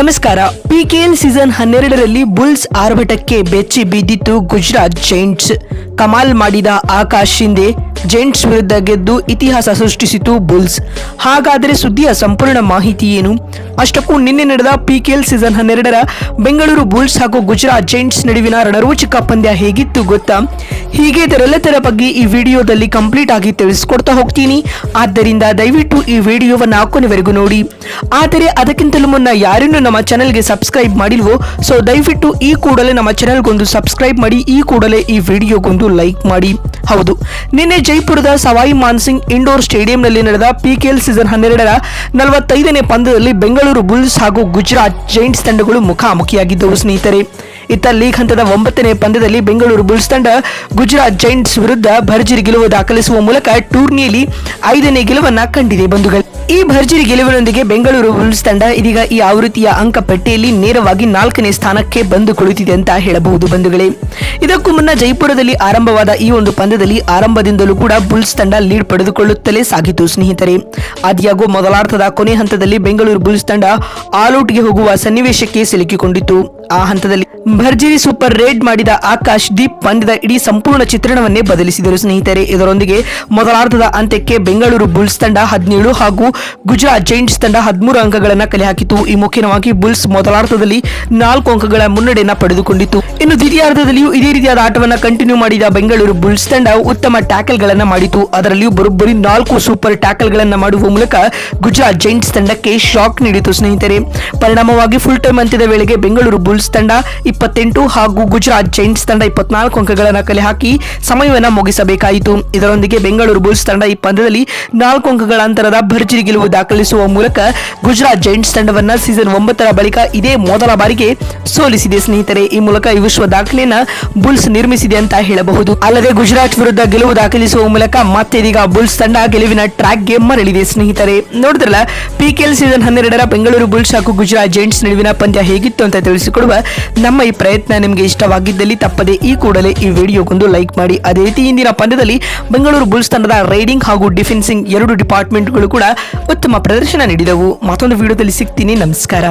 ನಮಸ್ಕಾರ. PKL season 12ರಲ್ಲಿ Bulls ಆರ್ಭಟಕ್ಕೆ ಬೆಚ್ಚಿ ಬಿದ್ದಿತ್ತು ಗುಜರಾತ್ ಜೈಂಟ್ಸ್. ಕಮಾಲ್ ಮಾಡಿದ ಆಕಾಶ್ ಶಿಂದೆ ಜೈಂಟ್ಸ್ ವಿರುದ್ಧ ಗೆದ್ದು ಇತಿಹಾಸ ಸೃಷ್ಟಿಸಿತು ಬುಲ್ಸ್. ಹಾಗಾದರೆ ಸುದ್ದಿಯ ಸಂಪೂರ್ಣ ಮಾಹಿತಿ ಏನು? ಅಷ್ಟಕ್ಕೂ ನಿನ್ನೆ ನಡೆದ ಪಿಕೆಎಲ್ ಸೀಸನ್ 12ರ ಬೆಂಗಳೂರು ಬುಲ್ಸ್ ಹಾಗೂ ಗುಜರಾತ್ ಜೈಂಟ್ಸ್ ನಡುವಿನ ರಣರೋಚಕ ಪಂದ್ಯ ಹೇಗಿತ್ತು ಗೊತ್ತಾ? ಹೀಗೆ ಇದರೆಲ್ಲದರ ಬಗ್ಗೆ ಈ ವಿಡಿಯೋದಲ್ಲಿ ಕಂಪ್ಲೀಟ್ ಆಗಿ ತಿಳಿಸ್ಕೊಡ್ತಾ ಹೋಗ್ತೀನಿ. ಆದ್ದರಿಂದ ದಯವಿಟ್ಟು ಈ ವಿಡಿಯೋವನ್ನು ಕೊನೆವರೆಗೂ ನೋಡಿ. ಆದರೆ ಅದಕ್ಕಿಂತಲೂ ಮುನ್ನ ಯಾರನ್ನು ನಮ್ಮ ಚಾನೆಲ್ಗೆ ಸಬ್ಸ್ಕ್ರೈಬ್ ಮಾಡಿಲ್ವೋ ಸೊ ದಯವಿಟ್ಟು ಈ ಕೂಡಲೇ ನಮ್ಮ ಚಾನೆಲ್ಗೊಂದು ಸಬ್ಸ್ಕ್ರೈಬ್ ಮಾಡಿ, ಈ ಕೂಡಲೇ ಈ ವಿಡಿಯೋಗೊಂದು ಲೈಕ್ ಮಾಡಿ. ಹೌದು, ನಿನ್ನೆ ಜೈಪುರದ ಸವಾಯಿ ಮಾನ್ಸಿಂಗ್ ಇಂಡೋರ್ ಸ್ಟೇಡಿಯಂನಲ್ಲಿ ನಡೆದ ಪಿಕೆಎಲ್ ಸೀಸನ್ 12ರ 45ನೇ ಪಂದ್ಯದಲ್ಲಿ ಬೆಂಗಳೂರು ಬುಲ್ಸ್ ಹಾಗೂ ಗುಜರಾತ್ ಜೈಂಟ್ಸ್ ತಂಡಗಳು ಮುಖಾಮುಖಿಯಾಗಿದ್ದವು ಸ್ನೇಹಿತರೆ. ಇತ್ತ ಲೀಗ್ ಹಂತದ 9ನೇ ಪಂದ್ಯದಲ್ಲಿ ಬೆಂಗಳೂರು ಬುಲ್ಸ್ ತಂಡ ಗುಜರಾತ್ ಜೈಂಟ್ಸ್ ವಿರುದ್ಧ ಭರ್ಜರಿ ಗೆಲುವು ದಾಖಲಿಸುವ ಮೂಲಕ ಟೂರ್ನಿಯಲ್ಲಿ 5ನೇ ಗೆಲುವನ್ನ ಕಂಡಿದೆ ಬಂಧುಗಳು. ಈ ಭರ್ಜರಿ ಗೆಲುವಿನೊಂದಿಗೆ ಬೆಂಗಳೂರು ಬುಲ್ಸ್ ತಂಡ ಇದೀಗ ಈ ಆವೃತ್ತಿಯ ಅಂಕ ಪಟ್ಟಿಯಲ್ಲಿ ನೇರವಾಗಿ 4ನೇ ಸ್ಥಾನಕ್ಕೆ ಬಂದು ಕುಳಿತಿದೆ ಅಂತ ಹೇಳಬಹುದು ಬಂಧುಗಳೇ. ಇದಕ್ಕೂ ಮುನ್ನ ಜೈಪುರದಲ್ಲಿ ಆರಂಭವಾದ ಈ ಒಂದು ಪಂದ್ಯದಲ್ಲಿ ಆರಂಭದಿಂದಲೂ ಕೂಡ ಬುಲ್ಸ್ ತಂಡ ಲೀಡ್ ಪಡೆದುಕೊಳ್ಳುತ್ತಲೇ ಸಾಗಿತು ಸ್ನೇಹಿತರೆ. ಆದ್ಯಾಗೂ ಮೊದಲಾರ್ಧದ ಕೊನೆ ಹಂತದಲ್ಲಿ ಬೆಂಗಳೂರು ಬುಲ್ಸ್ ತಂಡ ಆಲ್ಔಟ್ಗೆ ಹೋಗುವ ಸನ್ನಿವೇಶಕ್ಕೆ ಸಿಲುಕಿಕೊಂಡಿತು. ಆ ಹಂತದಲ್ಲಿ ಭರ್ಜರಿ ಸೂಪರ್ ರೇಡ್ ಮಾಡಿದ ಆಕಾಶ್ ದೀಪ್ ಪಂದ್ಯದ ಇಡೀ ಸಂಪೂರ್ಣ ಚಿತ್ರಣವನ್ನೇ ಬದಲಿಸಿದರು ಸ್ನೇಹಿತರೆ. ಇದರೊಂದಿಗೆ ಮೊದಲಾರ್ಧದ ಅಂತ್ಯಕ್ಕೆ ಬೆಂಗಳೂರು ಬುಲ್ಸ್ ತಂಡ 17 ಹಾಗೂ ಗುಜರಾತ್ ಜೈಂಟ್ಸ್ ತಂಡ 13 ಅಂಕಗಳನ್ನು ಕಲೆ ಹಾಕಿತು. ಈ ಮುಖ್ಯವಾಗಿ ಬುಲ್ಸ್ ಮೊದಲಾರ್ಧದಲ್ಲಿ 4 ಅಂಕಗಳ ಮುನ್ನಡೆಯನ್ನು ಪಡೆದುಕೊಂಡಿತು. ಇನ್ನು ದ್ವಿತೀಯಾರ್ಧದಲ್ಲಿಯೂ ಇದೇ ರೀತಿಯಾದ ಆಟವನ್ನು ಕಂಟಿನ್ಯೂ ಮಾಡಿದ ಬೆಂಗಳೂರು ಬುಲ್ಸ್ ತಂಡ ಉತ್ತಮ ಟ್ಯಾಕಲ್ ಗಳನ್ನ ಮಾಡಿತು. ಅದರಲ್ಲಿಯೂ ಬರೋಬ್ಬರಿ 4 ಸೂಪರ್ ಟ್ಯಾಕಲ್ ಗಳನ್ನ ಮಾಡುವ ಮೂಲಕ ಗುಜರಾತ್ ಜೈಂಟ್ಸ್ ತಂಡಕ್ಕೆ ಶಾಕ್ ನೀಡಿತು ಸ್ನೇಹಿತರೆ. ಪರಿಣಾಮವಾಗಿ ಫುಲ್ ಟೈಮ್ ಅಂತ್ಯದ ವೇಳೆಗೆ ಬೆಂಗಳೂರು ಬುಲ್ಸ್ ತಂಡ 28 ಹಾಗೂ ಗುಜರಾತ್ ಜೈಂಟ್ಸ್ ತಂಡ 24 ಅಂಕಗಳನ್ನು ಕಲೆ ಹಾಕಿ ಸಮಯವನ್ನು ಮುಗಿಸಬೇಕಾಯಿತು. ಇದರೊಂದಿಗೆ ಬೆಂಗಳೂರು ಬುಲ್ಸ್ ತಂಡ ಈ ಪಂದ್ಯದಲ್ಲಿ 4 ಅಂಕಗಳ ಅಂತರದ ಭರ್ಜರಿ ಗೆಲುವು ದಾಖಲಿಸುವ ಮೂಲಕ ಗುಜರಾತ್ ಜೈಂಟ್ಸ್ ತಂಡವನ್ನ ಸೀಸನ್ 9ರ ಬಳಿಕ ಇದೇ ಮೊದಲ ಬಾರಿಗೆ ಸೋಲಿಸಿದೆ ಸ್ನೇಹಿತರೆ. ಈ ಮೂಲಕ ಈ ವಿಶ್ವ ದಾಖಲೆಯನ್ನ ಬುಲ್ಸ್ ನಿರ್ಮಿಸಿದೆ ಅಂತ ಹೇಳಬಹುದು. ಅಲ್ಲದೆ ಗುಜರಾತ್ ವಿರುದ್ಧ ಗೆಲುವು ದಾಖಲಿಸುವ ಮೂಲಕ ಮತ್ತೆ ಇದೀಗ ಬುಲ್ಸ್ ತಂಡ ಗೆಲುವಿನ ಟ್ರ್ಯಾಕ್ಗೆ ಮರಳಿದೆ ಸ್ನೇಹಿತರೆ. ನೋಡಿದ್ರಲ್ಲ, ಪಿಕೆಎಲ್ ಸೀಸನ್ 12ರ ಬೆಂಗಳೂರು ಬುಲ್ಸ್ ಹಾಗೂ ಗುಜರಾತ್ ಜೈಂಟ್ಸ್ ನಡುವಿನ ಪಂದ್ಯ ಹೇಗಿತ್ತು ಅಂತ ತಿಳಿಸಿಕೊಡುವ ನಮ್ಮ ಈ ಪ್ರಯತ್ನ ನಿಮಗೆ ಇಷ್ಟವಾಗಿದ್ದಲ್ಲಿ ತಪ್ಪದೆ ಈ ಕೂಡಲೇ ಈ ವಿಡಿಯೋಗೊಂದು ಲೈಕ್ ಮಾಡಿ. ಅದೇ ರೀತಿ ಇಂದಿನ ಪಂದ್ಯದಲ್ಲಿ ಬೆಂಗಳೂರು ಬುಲ್ಸ್ ತಂಡದ ರೈಡಿಂಗ್ ಹಾಗೂ ಡಿಫೆನ್ಸಿಂಗ್ 2 ಡಿಪಾರ್ಟ್ಮೆಂಟ್ಗಳು ಕೂಡ ಉತ್ತಮ ಪ್ರದರ್ಶನ ನೀಡಿದವು. ಮತ್ತೊಂದು ವಿಡಿಯೋದಲ್ಲಿ ಸಿಗ್ತೀನಿ. ನಮಸ್ಕಾರ.